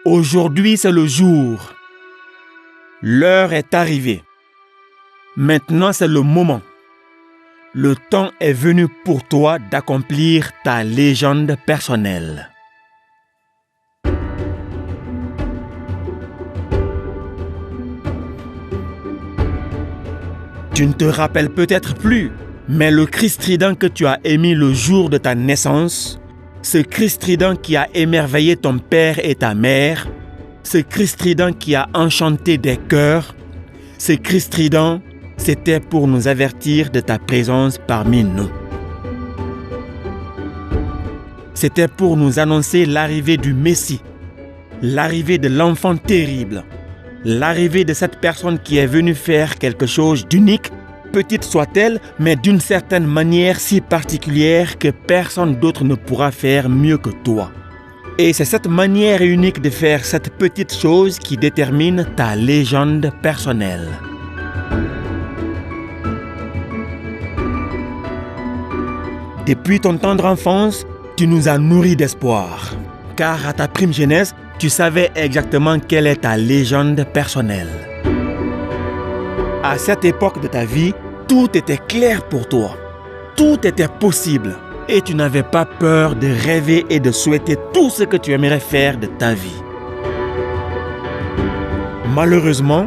Aujourd'hui, c'est le jour. L'heure est arrivée. Maintenant, c'est le moment. Le temps est venu pour toi d'accomplir ta légende personnelle. Tu ne te rappelles peut-être plus, mais le cri strident que tu as émis le jour de ta naissance, ce cri strident qui a émerveillé ton père et ta mère, ce cri strident qui a enchanté des cœurs, ce cri strident, c'était pour nous avertir de ta présence parmi nous. C'était pour nous annoncer l'arrivée du Messie, l'arrivée de l'enfant terrible, l'arrivée de cette personne qui est venue faire quelque chose d'unique, petite soit-elle, mais d'une certaine manière si particulière que personne d'autre ne pourra faire mieux que toi. Et c'est cette manière unique de faire cette petite chose qui détermine ta légende personnelle. Depuis ton tendre enfance, tu nous as nourris d'espoir. Car à ta prime jeunesse, tu savais exactement quelle est ta légende personnelle. À cette époque de ta vie, tout était clair pour toi. Tout était possible. Et tu n'avais pas peur de rêver et de souhaiter tout ce que tu aimerais faire de ta vie. Malheureusement,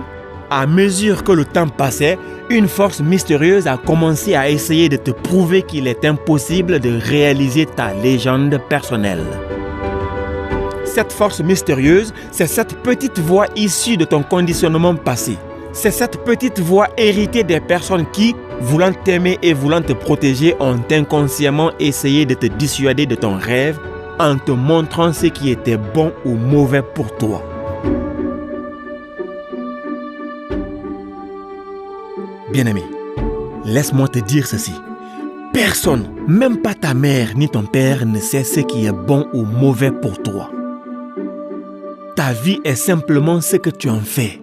à mesure que le temps passait, une force mystérieuse a commencé à essayer de te prouver qu'il est impossible de réaliser ta légende personnelle. Cette force mystérieuse, c'est cette petite voix issue de ton conditionnement passé. C'est cette petite voix héritée des personnes qui, voulant t'aimer et voulant te protéger, ont inconsciemment essayé de te dissuader de ton rêve en te montrant ce qui était bon ou mauvais pour toi. Bien-aimé, laisse-moi te dire ceci. Personne, même pas ta mère ni ton père, ne sait ce qui est bon ou mauvais pour toi. Ta vie est simplement ce que tu en fais.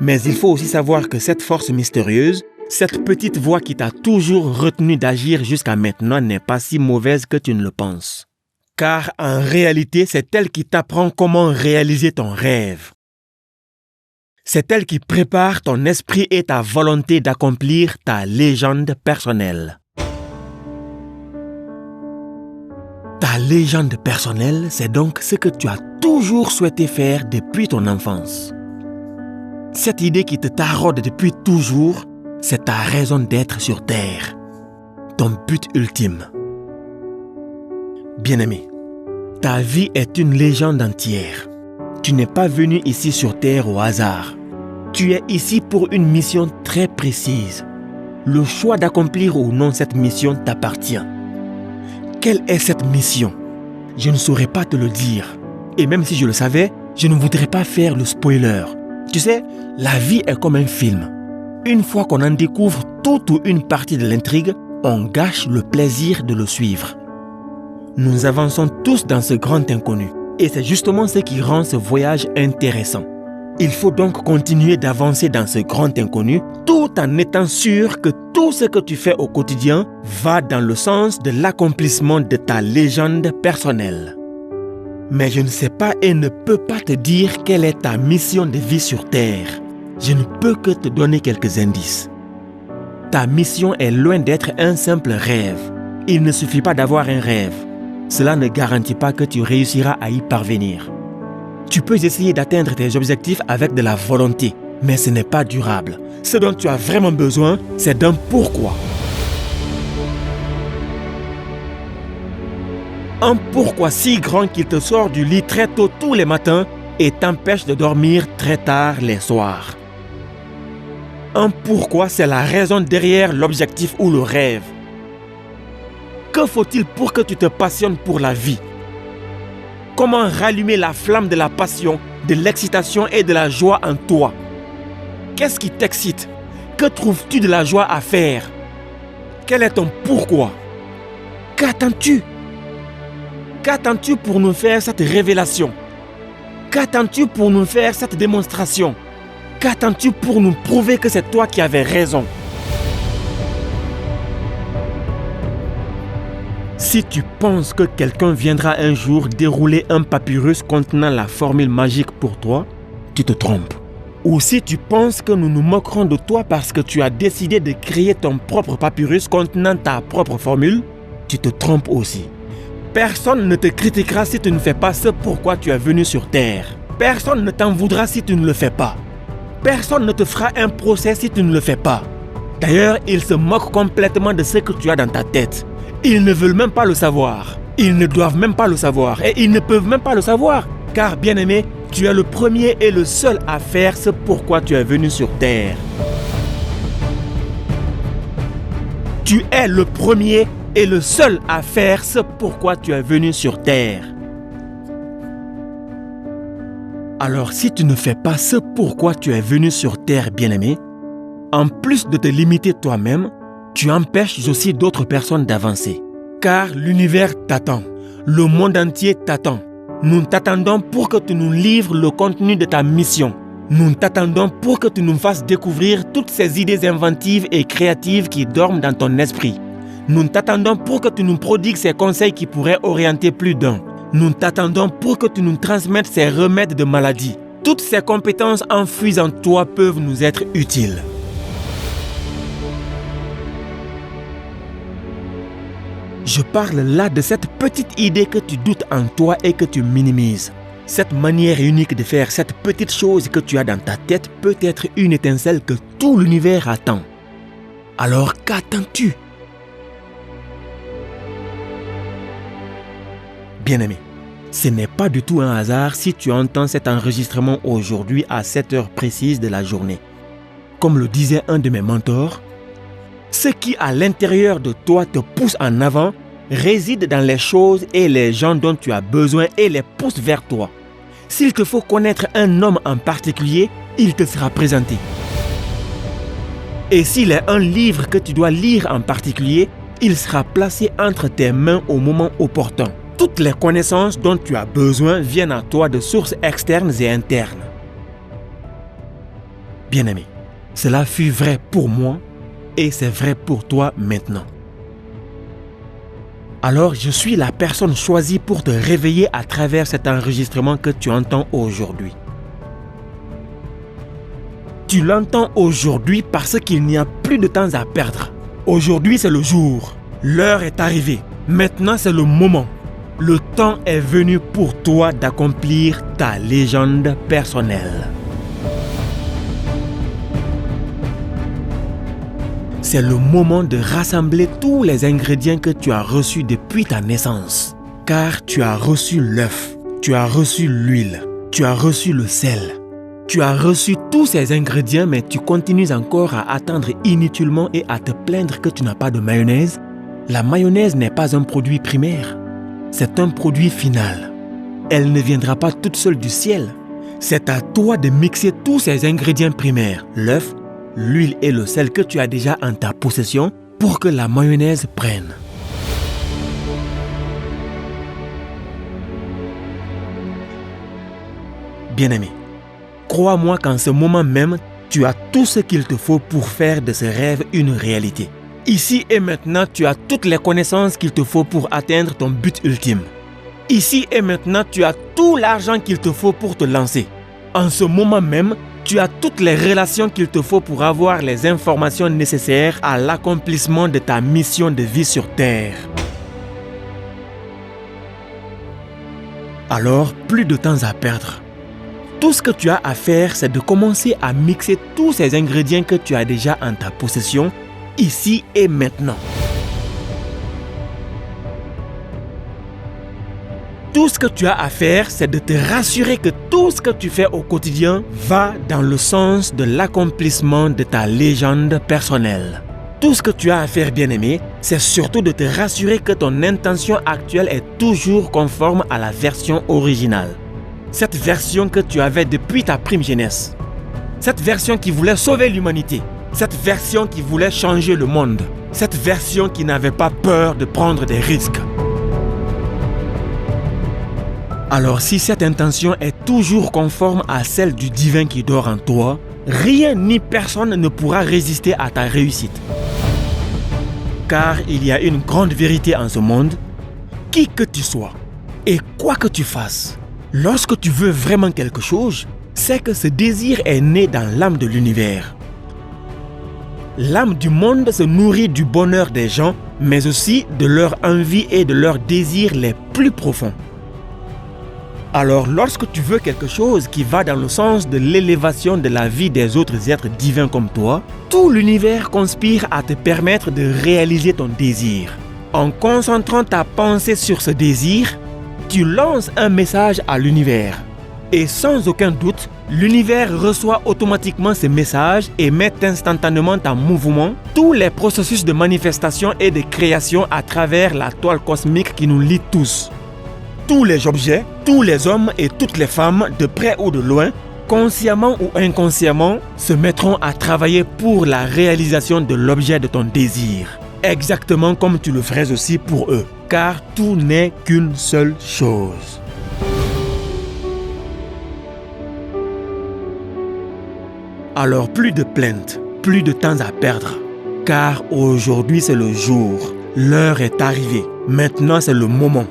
Mais il faut aussi savoir que cette force mystérieuse, cette petite voix qui t'a toujours retenu d'agir jusqu'à maintenant n'est pas si mauvaise que tu ne le penses. Car en réalité, c'est elle qui t'apprend comment réaliser ton rêve. C'est elle qui prépare ton esprit et ta volonté d'accomplir ta légende personnelle. Ta légende personnelle, c'est donc ce que tu as toujours souhaité faire depuis ton enfance. Cette idée qui te taraude depuis toujours, c'est ta raison d'être sur Terre, ton but ultime. Bien-aimé, ta vie est une légende entière. Tu n'es pas venu ici sur Terre au hasard. Tu es ici pour une mission très précise. Le choix d'accomplir ou non cette mission t'appartient. Quelle est cette mission? Je ne saurais pas te le dire. Et même si je le savais, je ne voudrais pas faire le spoiler. Tu sais, la vie est comme un film. Une fois qu'on en découvre toute ou une partie de l'intrigue, on gâche le plaisir de le suivre. Nous avançons tous dans ce grand inconnu. Et c'est justement ce qui rend ce voyage intéressant. Il faut donc continuer d'avancer dans ce grand inconnu tout en étant sûr que tout ce que tu fais au quotidien va dans le sens de l'accomplissement de ta légende personnelle. Mais je ne sais pas et ne peux pas te dire quelle est ta mission de vie sur Terre. Je ne peux que te donner quelques indices. Ta mission est loin d'être un simple rêve. Il ne suffit pas d'avoir un rêve. Cela ne garantit pas que tu réussiras à y parvenir. Tu peux essayer d'atteindre tes objectifs avec de la volonté, mais ce n'est pas durable. Ce dont tu as vraiment besoin, c'est d'un pourquoi. Un pourquoi si grand qu'il te sort du lit très tôt tous les matins et t'empêche de dormir très tard les soirs. Un pourquoi, c'est la raison derrière l'objectif ou le rêve. Que faut-il pour que tu te passionnes pour la vie? Comment rallumer la flamme de la passion, de l'excitation et de la joie en toi? Qu'est-ce qui t'excite? Que trouves-tu de la joie à faire? Quel est ton pourquoi? Qu'attends-tu? Qu'attends-tu pour nous faire cette révélation? Qu'attends-tu pour nous faire cette démonstration? Qu'attends-tu pour nous prouver que c'est toi qui avais raison? Si tu penses que quelqu'un viendra un jour dérouler un papyrus contenant la formule magique pour toi, tu te trompes. Ou si tu penses que nous nous moquerons de toi parce que tu as décidé de créer ton propre papyrus contenant ta propre formule, tu te trompes aussi. Personne ne te critiquera si tu ne fais pas ce pourquoi tu es venu sur Terre. Personne ne t'en voudra si tu ne le fais pas. Personne ne te fera un procès si tu ne le fais pas. D'ailleurs, ils se moquent complètement de ce que tu as dans ta tête. Ils ne veulent même pas le savoir. Ils ne doivent même pas le savoir. Et ils ne peuvent même pas le savoir. Car, bien-aimé, tu es le premier et le seul à faire ce pourquoi tu es venu sur Terre. Tu es le premier et le seul à faire ce pourquoi tu es venu sur Terre. Alors, si tu ne fais pas ce pourquoi tu es venu sur Terre, bien-aimé, en plus de te limiter toi-même, tu empêches aussi d'autres personnes d'avancer. Car l'univers t'attend. Le monde entier t'attend. Nous t'attendons pour que tu nous livres le contenu de ta mission. Nous t'attendons pour que tu nous fasses découvrir toutes ces idées inventives et créatives qui dorment dans ton esprit. Nous t'attendons pour que tu nous prodigues ces conseils qui pourraient orienter plus d'un. Nous t'attendons pour que tu nous transmettes ces remèdes de maladie. Toutes ces compétences enfouies en toi peuvent nous être utiles. Je parle là de cette petite idée que tu doutes en toi et que tu minimises. Cette manière unique de faire cette petite chose que tu as dans ta tête peut être une étincelle que tout l'univers attend. Alors qu'attends-tu? Bien-aimé, ce n'est pas du tout un hasard si tu entends cet enregistrement aujourd'hui à 7 heures précises de la journée. Comme le disait un de mes mentors, ce qui à l'intérieur de toi te pousse en avant réside dans les choses et les gens dont tu as besoin et les pousse vers toi. S'il te faut connaître un homme en particulier, il te sera présenté. Et s'il est un livre que tu dois lire en particulier, il sera placé entre tes mains au moment opportun. Toutes les connaissances dont tu as besoin viennent à toi de sources externes et internes. Bien-aimé, cela fut vrai pour moi et c'est vrai pour toi maintenant. Alors je suis la personne choisie pour te réveiller à travers cet enregistrement que tu entends aujourd'hui. Tu l'entends aujourd'hui parce qu'il n'y a plus de temps à perdre. Aujourd'hui c'est le jour. L'heure est arrivée. Maintenant c'est le moment. Le temps est venu pour toi d'accomplir ta légende personnelle. C'est le moment de rassembler tous les ingrédients que tu as reçus depuis ta naissance. Car tu as reçu l'œuf, tu as reçu l'huile, tu as reçu le sel. Tu as reçu tous ces ingrédients mais tu continues encore à attendre inutilement et à te plaindre que tu n'as pas de mayonnaise. La mayonnaise n'est pas un produit primaire. C'est un produit final. Elle ne viendra pas toute seule du ciel. C'est à toi de mixer tous ces ingrédients primaires, l'œuf, l'huile et le sel que tu as déjà en ta possession pour que la mayonnaise prenne. Bien-aimé, crois-moi qu'en ce moment même, tu as tout ce qu'il te faut pour faire de ce rêve une réalité. Ici et maintenant, tu as toutes les connaissances qu'il te faut pour atteindre ton but ultime. Ici et maintenant, tu as tout l'argent qu'il te faut pour te lancer. En ce moment même, tu as toutes les relations qu'il te faut pour avoir les informations nécessaires à l'accomplissement de ta mission de vie sur Terre. Alors, plus de temps à perdre. Tout ce que tu as à faire, c'est de commencer à mixer tous ces ingrédients que tu as déjà en ta possession, ici et maintenant. Tout ce que tu as à faire, c'est de te rassurer que tout ce que tu fais au quotidien va dans le sens de l'accomplissement de ta légende personnelle. Tout ce que tu as à faire, bien-aimé, c'est surtout de te rassurer que ton intention actuelle est toujours conforme à la version originale. Cette version que tu avais depuis ta prime jeunesse. Cette version qui voulait sauver l'humanité. Cette version qui voulait changer le monde. Cette version qui n'avait pas peur de prendre des risques. Alors si cette intention est toujours conforme à celle du divin qui dort en toi, rien ni personne ne pourra résister à ta réussite. Car il y a une grande vérité en ce monde, qui que tu sois et quoi que tu fasses, lorsque tu veux vraiment quelque chose, c'est que ce désir est né dans l'âme de l'univers. L'âme du monde se nourrit du bonheur des gens, mais aussi de leur envie et de leurs désirs les plus profonds. Alors, lorsque tu veux quelque chose qui va dans le sens de l'élévation de la vie des autres êtres divins comme toi, tout l'univers conspire à te permettre de réaliser ton désir. En concentrant ta pensée sur ce désir, tu lances un message à l'univers. Et sans aucun doute, l'univers reçoit automatiquement ce message et met instantanément en mouvement tous les processus de manifestation et de création à travers la toile cosmique qui nous lie tous. Tous les objets, tous les hommes et toutes les femmes, de près ou de loin, consciemment ou inconsciemment, se mettront à travailler pour la réalisation de l'objet de ton désir. Exactement comme tu le ferais aussi pour eux, car tout n'est qu'une seule chose. Alors plus de plaintes, plus de temps à perdre, car aujourd'hui c'est le jour, l'heure est arrivée, maintenant c'est le moment.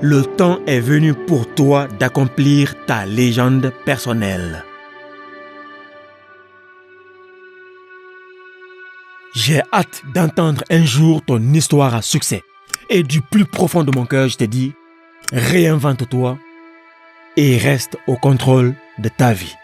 Le temps est venu pour toi d'accomplir ta légende personnelle. J'ai hâte d'entendre un jour ton histoire à succès. Et du plus profond de mon cœur, je te dis, réinvente-toi et reste au contrôle de ta vie.